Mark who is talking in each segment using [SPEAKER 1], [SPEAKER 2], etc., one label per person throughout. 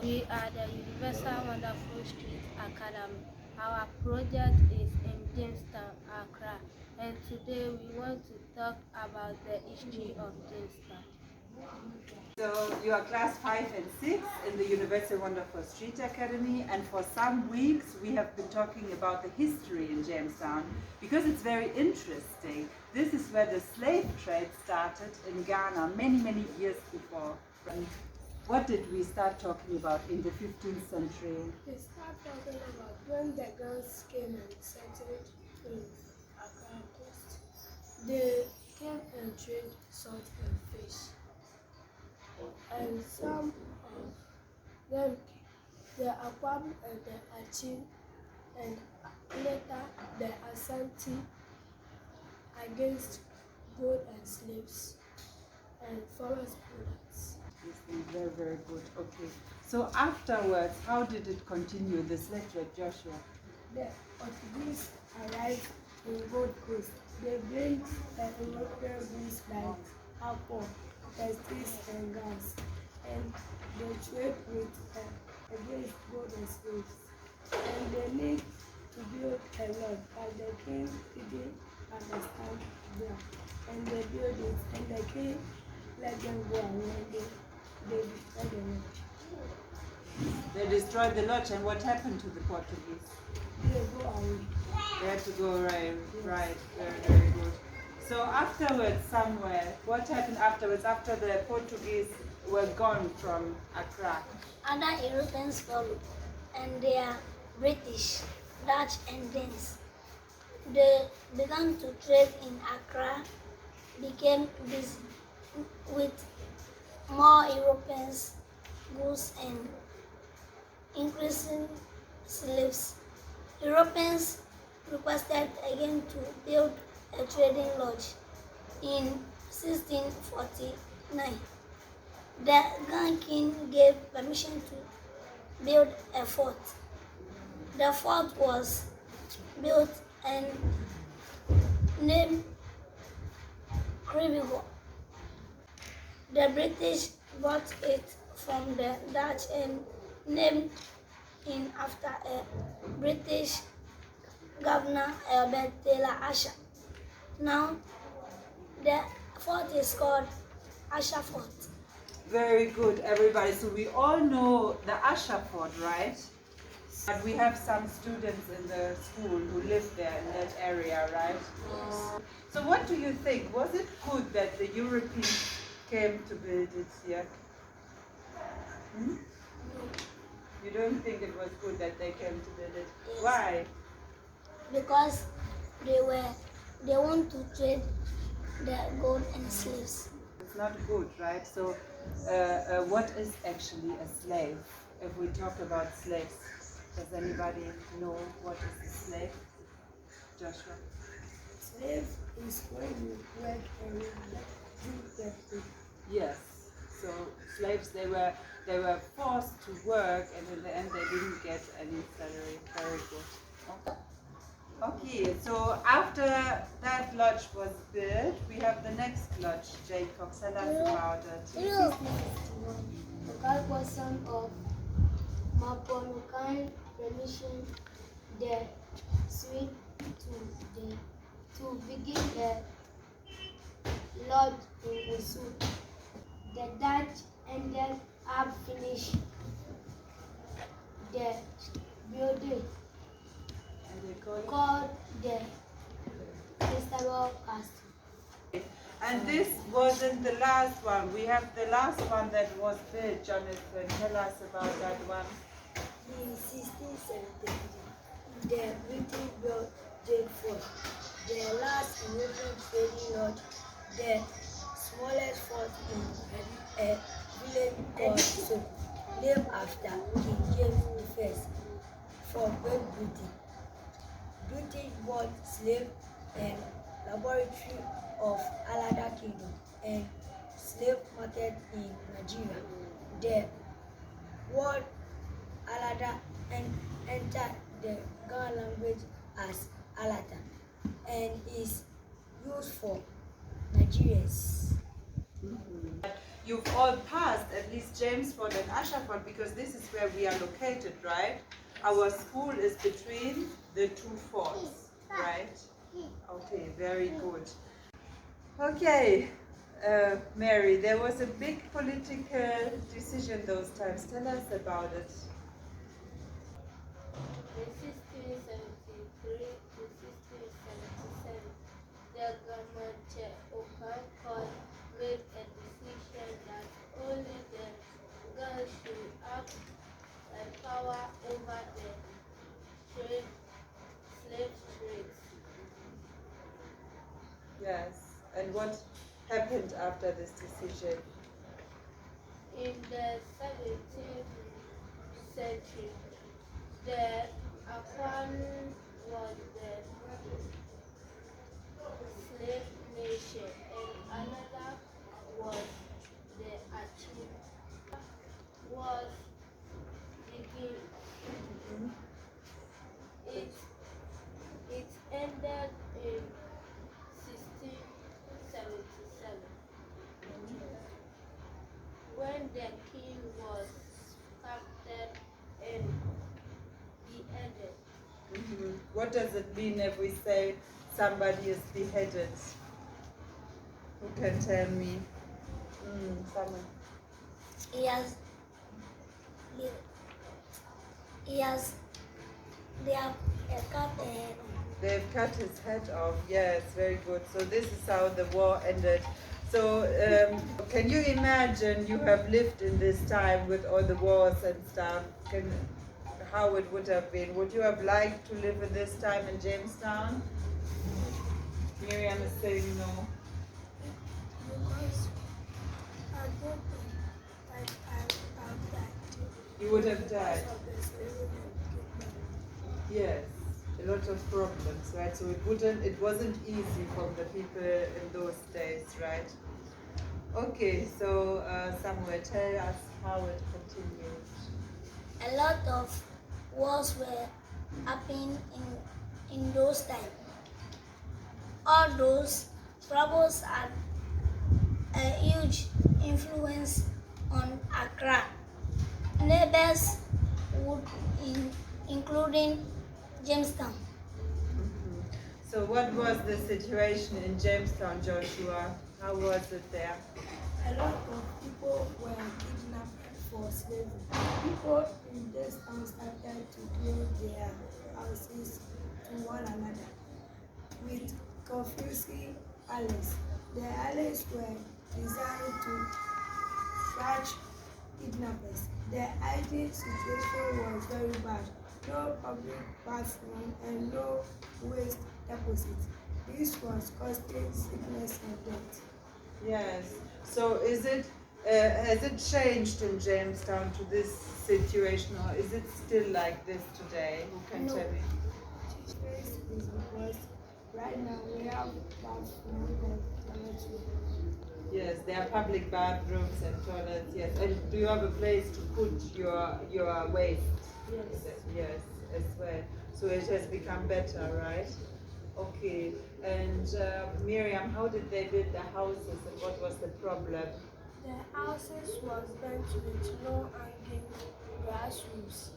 [SPEAKER 1] We are the Universal Wonderful Street Academy. Our project is in Jamestown, Accra, and today we want to talk about the history of Jamestown.
[SPEAKER 2] So you are class 5 and 6 in the Universal Wonderful Street Academy, and for some weeks we have been talking about the history in Jamestown because it's very interesting. This is where the slave trade started in Ghana many years before. What did we start talking about in the 15th century?
[SPEAKER 3] We start talking about when the girls came and settled in Accra coast. They came and traded salt and fish. And some of them, the Akwam and the Achin, and later the Asante against gold and slaves and forest products.
[SPEAKER 2] Very good. Okay. So afterwards, how did it continue, the slave trade, Joshua?
[SPEAKER 3] The Portuguese arrived in Gold Coast. They bring European goods like apple, textiles, and gas, and they trade with against gold and slaves. And they need to build a lot, but the king didn't understand them. And they built it, and the king let them go away. They destroyed the lodge.
[SPEAKER 2] They destroyed the lodge, and what happened to the Portuguese?
[SPEAKER 3] They go away.
[SPEAKER 2] They had to go right. Very good. So afterwards, somewhere, what happened afterwards, after the Portuguese were gone from Accra?
[SPEAKER 4] Other Europeans followed, and they are British, Dutch, and Danes. They began to trade in Accra, became busy with more Europeans, goods, and increasing slaves. Europeans requested again to build a trading lodge in 1649. The Ghana king gave permission to build a fort. The fort was built and named Krivigo. The British bought it from the Dutch and named it after a British governor, Albert Taylor Asher. Now, the fort is called Asher Fort.
[SPEAKER 2] Very good, everybody. So we all know the Asher Fort, right? But we have some students in the school who live there in that area, right?
[SPEAKER 4] Yes.
[SPEAKER 2] So what do you think? Was it good that the Europeans came to build it here? You don't think it was good that they came to build it?
[SPEAKER 4] Yes.
[SPEAKER 2] Why?
[SPEAKER 4] Because they want to trade the gold and slaves.
[SPEAKER 2] It's not good, right? So what is actually a slave? If we talk about slaves, does anybody know what is a slave? Joshua?
[SPEAKER 3] Slave is when you work and you do that.
[SPEAKER 2] Yes. So slaves, they were forced to work, and in the end they didn't get any salary. Very good. Okay, so after that lodge was built, we have the next lodge. Jacob, tell us about it.
[SPEAKER 3] The calculation of Mapolukan permission the suite to begin the lodge in the suit. The Dutch ended up finish the building
[SPEAKER 2] And they call it?
[SPEAKER 3] called the Festival Castle.
[SPEAKER 2] And this wasn't the last one. We have the last one that was built. Jonathan, tell us about that one.
[SPEAKER 3] In 1670, the British built Jade Fort, the last European trading lodge, the smallest fort in a village called So, named after King James I for Great Britain. British bought slave and laboratory of Alada Kingdom and slave market in Nigeria. The word Alada entered the Ghana language as Alata and is used for Nigerians.
[SPEAKER 2] You've all passed at least Jamestown and Ashford because this is where we are located, right? Our school is between the two forts, right? Okay, very good. Okay, Mary, there was a big political decision those times. Tell us about it.
[SPEAKER 1] In 1673 to 1677, the government Ocampo made a decision that only the girls should have power over the trade, slave trade.
[SPEAKER 2] Yes, and what happened after this decision?
[SPEAKER 1] In the 17th century, the Accra was the slave nation, and another was the Achim was begin. It ended in 1677 when the king was captured and beheaded.
[SPEAKER 2] What does it mean if we say somebody is beheaded? Who can tell me? Someone.
[SPEAKER 4] He has, he has, they have cut the head.
[SPEAKER 2] They've cut his head off. Yes, very good. So this is how the war ended. So can you imagine you have lived in this time with all the wars and stuff? How it would have been? Would you have liked to live in this time in Jamestown? Miriam is saying no.
[SPEAKER 3] Because I don't think I've died.
[SPEAKER 2] You would have died.
[SPEAKER 3] Because of the slavery and kidnapping.
[SPEAKER 2] Yes, a lot of problems, right? So it wasn't easy for the people in those days, right? Okay, so Samuel, tell us how it continued.
[SPEAKER 4] A lot of wars were happening in those times. All those troubles had a huge influence on Accra. Neighbors would including Jamestown.
[SPEAKER 2] So what was the situation in Jamestown, Joshua? How was it there?
[SPEAKER 3] A lot of people were kidnapped for slavery. People in this town started to build their houses to one another with confusing alleys. The alleys were designed to catch kidnappers. The hygiene situation was very bad. No public bathroom and no waste deposit. This was causing sickness and death.
[SPEAKER 2] Yes. So has it changed in Jamestown to this situation, or is it still like this today? Who can
[SPEAKER 4] No.
[SPEAKER 2] tell me?
[SPEAKER 3] This is because right now we have bathroom and toiletries.
[SPEAKER 2] Yes, there are public bathrooms and toilets. Yes. And do you have a place to put your waste?
[SPEAKER 3] Yes.
[SPEAKER 2] Yes, as well. So it has become better, right? Okay. And Miriam, how did they build the houses, and what was the problem?
[SPEAKER 3] The houses was built with low hanging grass roofs,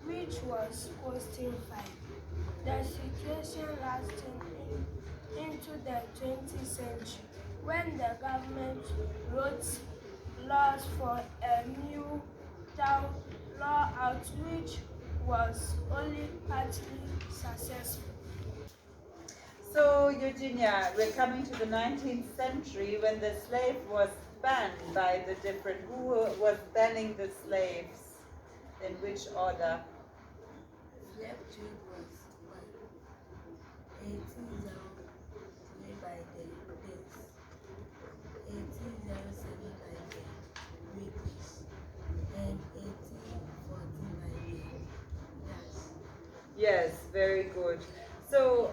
[SPEAKER 3] which was costing fine. The situation lasted into the 20th century when the government wrote laws for a new town law out which was only partly successful.
[SPEAKER 2] So, Eugenia, we're coming to the 19th century when the slave was banned by the different. Who was banning the slaves? In which order?
[SPEAKER 5] Slave trade was by 1803 by the British, 1807 by the British, and 1814 by the Dutch.
[SPEAKER 2] Yes, very good. So,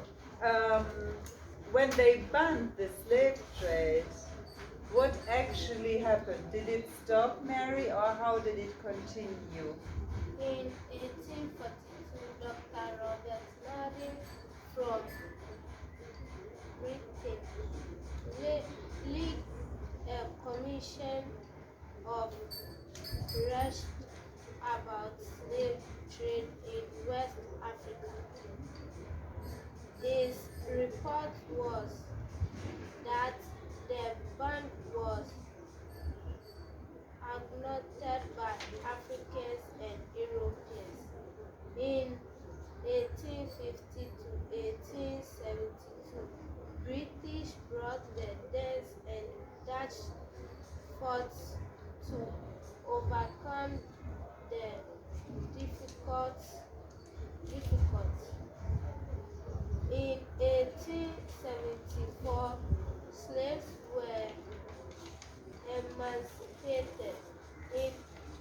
[SPEAKER 2] when they banned the slave trade, what actually happened? Did it stop, Mary, or how did it continue?
[SPEAKER 1] In 1842, Dr. Robert Nardin from Britain led a commission of research about slave trade in West Africa. His report was that the band was augmented by Africans and Europeans. In 1850 to 1872, British brought the Danes and Dutch forts to overcome the difficult. In 1874, slaves were emancipated. In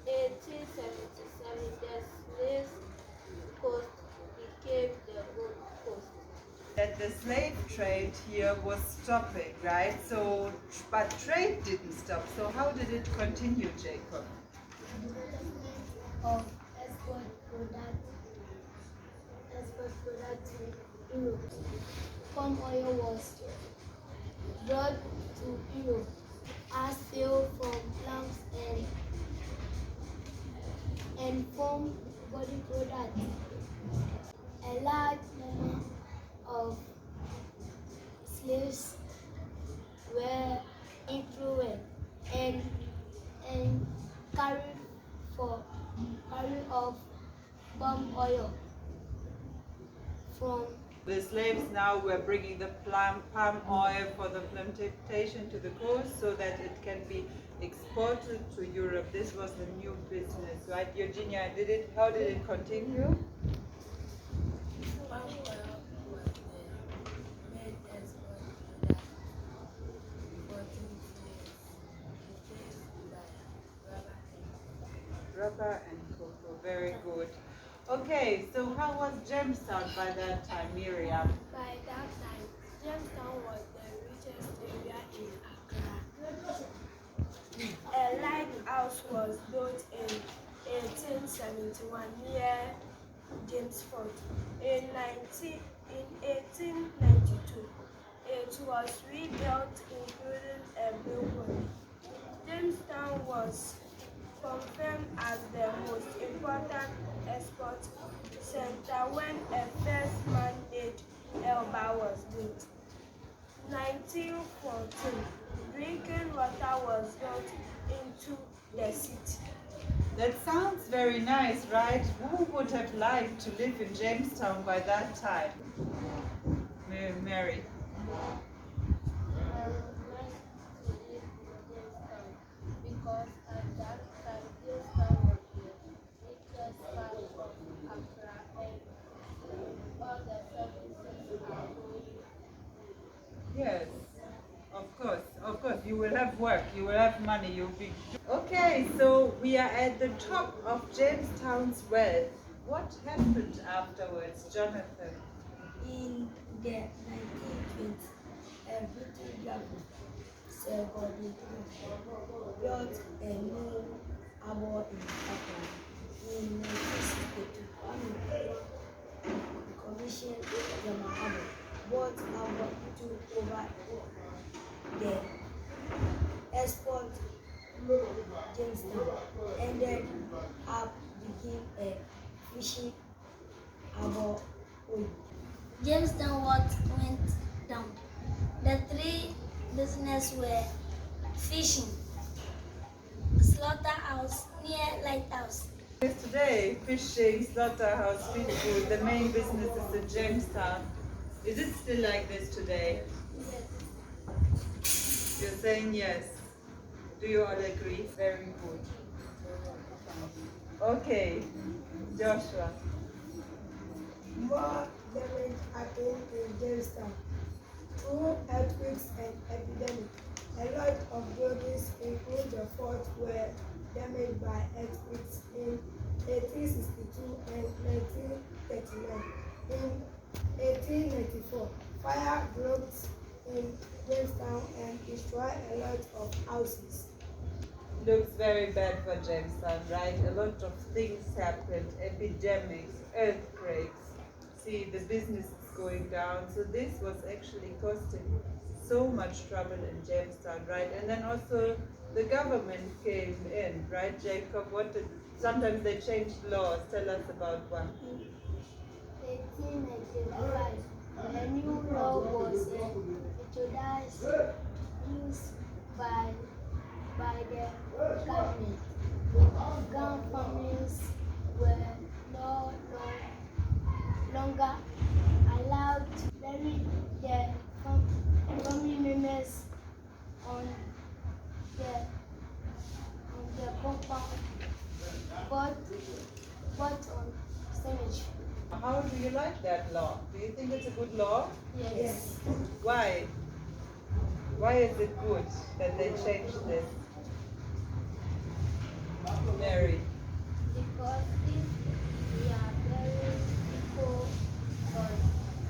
[SPEAKER 1] 1877, the slave coast became the Gold Coast.
[SPEAKER 2] That the slave trade here was stopping, right? So, but trade didn't stop. So how did it continue, Jacob?
[SPEAKER 3] Of export product to Europe. Palm oil was brought to Europe as fuel from plants and from body products. A large number of slaves were employed and carried of palm oil from
[SPEAKER 2] The slaves now were bringing the palm oil for the plantation to the coast so that it can be exported to Europe. This was the new business, right? Eugenia, how did it continue?
[SPEAKER 5] Palm oil was the main export product for 14 years, replaced by rubber
[SPEAKER 2] Rubber
[SPEAKER 5] and
[SPEAKER 2] and cocoa, very good. Okay, so how was Jamestown by that time, Miriam?
[SPEAKER 3] By that time, Jamestown was the richest area in Accra. A lighthouse was built in 1871 near Jamestown. In 1892, it was rebuilt, including a billboard. Jamestown was confirmed as the most important export center when a first man-made elbow was built. 1914, drinking water was built into the city.
[SPEAKER 2] That sounds very nice, right? Who would have liked to live in Jamestown by that time? Mary.
[SPEAKER 1] Because at that time, Jamestown was the richest part of Accra and all the services are going.
[SPEAKER 2] Yes, of course. You will have work, you will have money, you'll be... Okay, so we are at the top of Jamestown's wealth. What happened afterwards, Jonathan?
[SPEAKER 3] In the 1920s, a British government built a new harbour in Accra. In 1962, the Commission German Harbour bought harbour took over the export Jamestown ended up became a fishing harbour.
[SPEAKER 4] Jamestown what went down. The three businesses were fishing, slaughterhouse near lighthouse.
[SPEAKER 2] Yes, today, fishing, slaughterhouse, seafood, the main businesses in Jamestown. Is it still like this today? You're saying yes. Do you all agree? Very good. Okay, Joshua.
[SPEAKER 3] More damage happened in Jamestown through earthquakes and epidemics. A lot of buildings, including the fort, were damaged by earthquakes in 1862 and 1939. In 1894, fire broke in Jamestown and destroyed a lot of houses.
[SPEAKER 2] Looks very bad for Jamestown, right? A lot of things happened, epidemics, earthquakes. See, the business is going down. So this was actually costing so much trouble in Jamestown, right? And then also the government came in, right, Jacob? Sometimes they changed laws. Tell us about one.
[SPEAKER 3] 1895, a new law was introduced used by the government. Gun families were no longer allowed to bury their family members on the compound, but on cemetery.
[SPEAKER 2] How do you like that law? Do you think it's a good law?
[SPEAKER 3] Yes.
[SPEAKER 2] Why? Why is it good that they changed this? Mary.
[SPEAKER 1] Because if we are very people on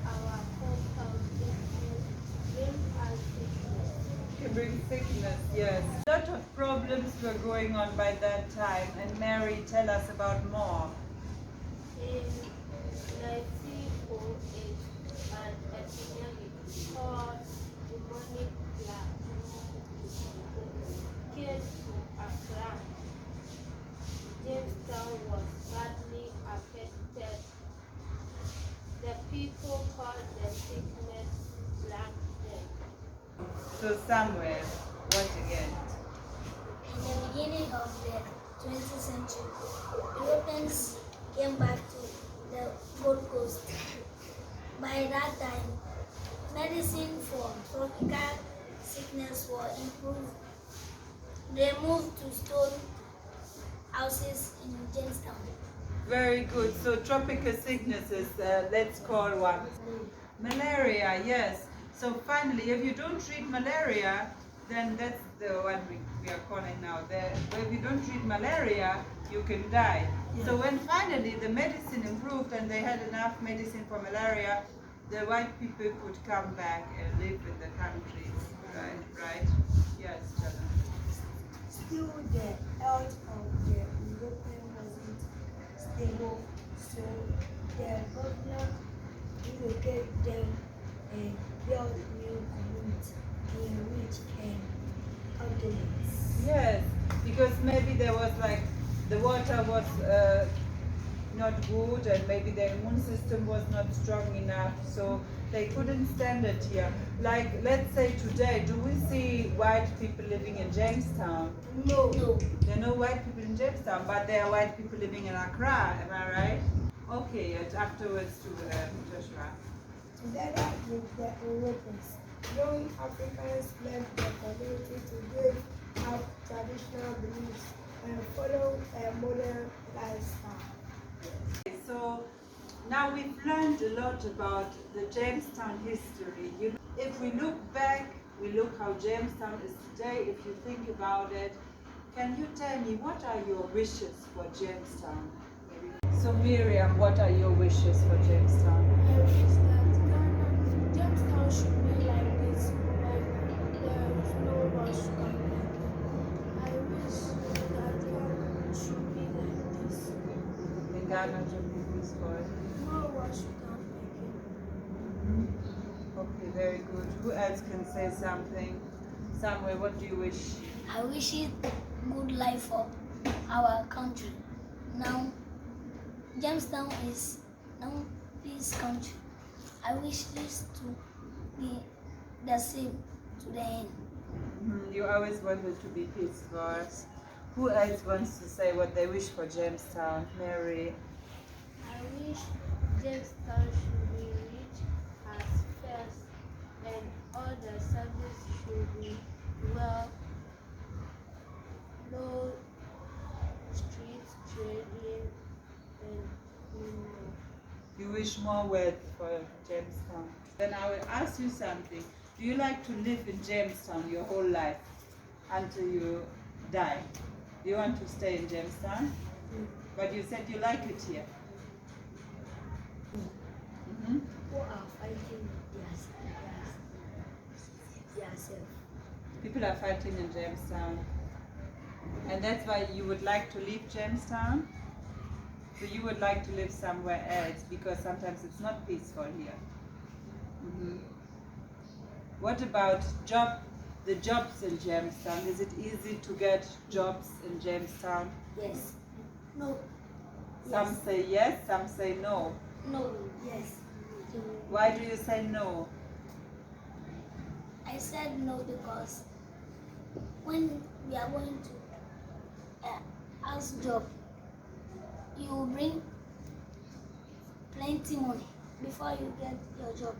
[SPEAKER 1] our compound, it will bring us sickness.
[SPEAKER 2] Can bring sickness, yes. A lot of problems were going on by that time. And Mary, tell us about more.
[SPEAKER 1] In 1908, an epidemic called demonic plague came to Accra. Jamestown was badly affected. The people called the sickness Black Death.
[SPEAKER 2] So somewhere, what again?
[SPEAKER 4] In the beginning of the 20th century, Europeans came back to the Gold Coast. By that time, medicine for tropical sickness was improved. They moved to stone houses in Jamestown.
[SPEAKER 2] Very good. So tropical sicknesses, let's call one. Malaria, yes. So finally, if you don't treat malaria, then that's the one we are calling now. If you don't treat malaria, you can die. Yeah. So when finally the medicine improved and they had enough medicine for malaria, the white people could come back and live in the countries. Right? Yes, Jana.
[SPEAKER 3] Still, the health of the European wasn't stable, so the governor relocated them and built new communities in which and continents.
[SPEAKER 2] Yes, because maybe there was like the water was not good and maybe the immune system was not strong enough, so they couldn't stand it here. Like, let's say today, do we see white people living in Jamestown?
[SPEAKER 3] No.
[SPEAKER 2] There are no white people in Jamestown, but there are white people living in Accra, am I right? Okay, and afterwards to Joshua.
[SPEAKER 3] Together with the Europeans, young Africans left the community to give up traditional beliefs and follow a modern lifestyle.
[SPEAKER 2] So now we've learned a lot about the Jamestown history. If we look back, we look how Jamestown is today, if you think about it, can you tell me what are your wishes for Jamestown? So Miriam, what are your wishes for Jamestown?
[SPEAKER 3] I wish that Jamestown should be like this, and there is no rush coming. I wish that Ghana should be like this.
[SPEAKER 2] In Ghana to be peaceful.
[SPEAKER 3] No rush coming.
[SPEAKER 2] Okay, very good. Who else can say something? Samuel, what do you wish?
[SPEAKER 4] I wish it good life for our country. Now, Jamestown is now peace country. I wish this to be the same to the end.
[SPEAKER 2] You always wanted to be peaceful. Who else wants to say what they wish for Jamestown? Mary.
[SPEAKER 1] I wish Jamestown should be rich as first, and all the services should be well, no street trading, and
[SPEAKER 2] You wish more wealth for Jamestown. Then I will ask you something. Do you like to live in Jamestown your whole life until you die? Do you want to stay in Jamestown? But you said you like it here.
[SPEAKER 3] Who are fighting themselves?
[SPEAKER 2] People are fighting in Jamestown. And that's why you would like to leave Jamestown? So you would like to live somewhere else because sometimes it's not peaceful here. What about the jobs in Jamestown? Is it easy to get jobs in Jamestown?
[SPEAKER 4] Yes. No.
[SPEAKER 2] Some say yes, some say no.
[SPEAKER 4] No. Yes.
[SPEAKER 2] Why do you say no?
[SPEAKER 4] I said no because when we are going to ask job, you will bring plenty money before you get your job.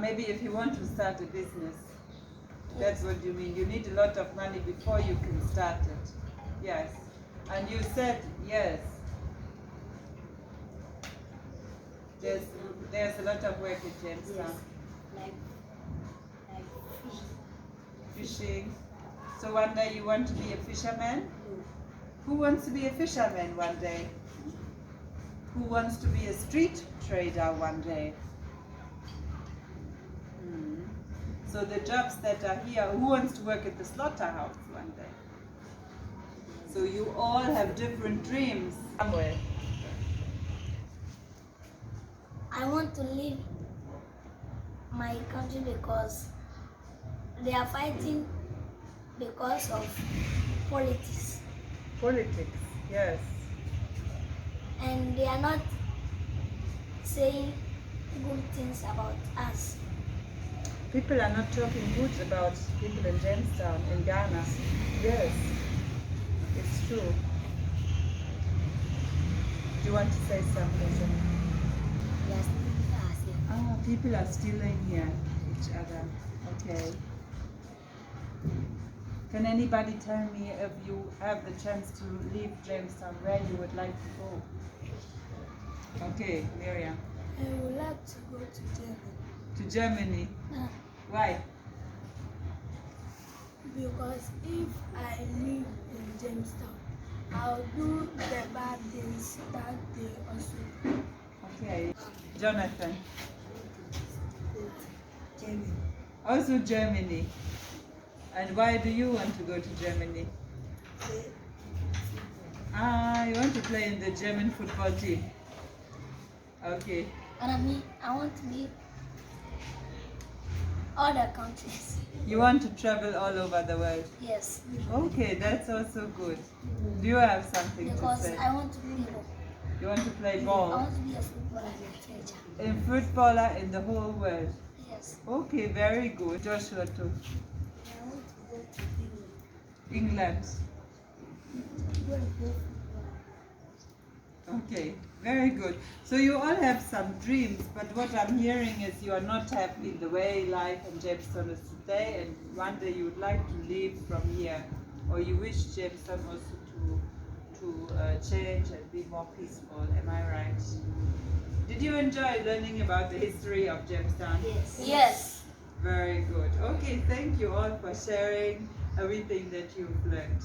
[SPEAKER 2] Maybe if you want to start a business. That's what you mean. You need a lot of money before you can start it. Yes. And you said yes. There's a lot of work in Jamestown.
[SPEAKER 4] Like fish.
[SPEAKER 2] Fishing. So one day you want to be a fisherman? Who wants to be a fisherman one day? Who wants to be a street trader one day? So the jobs that are here, who wants to work at the slaughterhouse one day? So you all have different dreams somewhere.
[SPEAKER 4] I want to leave my country because they are fighting because of politics.
[SPEAKER 2] Politics, yes.
[SPEAKER 4] And they are not saying good things about us.
[SPEAKER 2] People are not talking good about people in Jamestown, in Ghana. Yes, it's true. Do you want to say something?
[SPEAKER 4] Yes.
[SPEAKER 2] People are stealing here each other. Okay. Can anybody tell me if you have the chance to leave Jamestown, where you would like to go? Okay, Miriam.
[SPEAKER 3] I would like to go to Germany
[SPEAKER 2] To Germany. Why?
[SPEAKER 3] because if I live in Jamestown, I'll do the bad things that they also do.
[SPEAKER 2] Okay. Jonathan.
[SPEAKER 3] Germany.
[SPEAKER 2] Also Germany. And why do you want to go to Germany? You want to play in the German football team? Okay.
[SPEAKER 4] And I want to leave other countries.
[SPEAKER 2] You want to travel all over the world?
[SPEAKER 4] Yes.
[SPEAKER 2] Okay, that's also good. Do you have something to
[SPEAKER 4] Because
[SPEAKER 2] say?
[SPEAKER 4] I want to be
[SPEAKER 2] You want to play
[SPEAKER 4] I
[SPEAKER 2] ball?
[SPEAKER 4] want to be a footballer in the future.
[SPEAKER 2] A footballer in the whole world?
[SPEAKER 4] Yes.
[SPEAKER 2] Okay, very good. Joshua too.
[SPEAKER 3] I want to go to
[SPEAKER 2] England.
[SPEAKER 3] England. Go and play football.
[SPEAKER 2] Okay, very good. So you all have some dreams, but what I'm hearing is you are not happy the way life in Jamestown is today, and one day you would like to leave from here, or you wish Jamestown also to change and be more peaceful. Am I right? Did you enjoy learning about the history of Jamestown?
[SPEAKER 4] Yes. Yes.
[SPEAKER 2] Very good. Okay, thank you all for sharing everything that you've learned.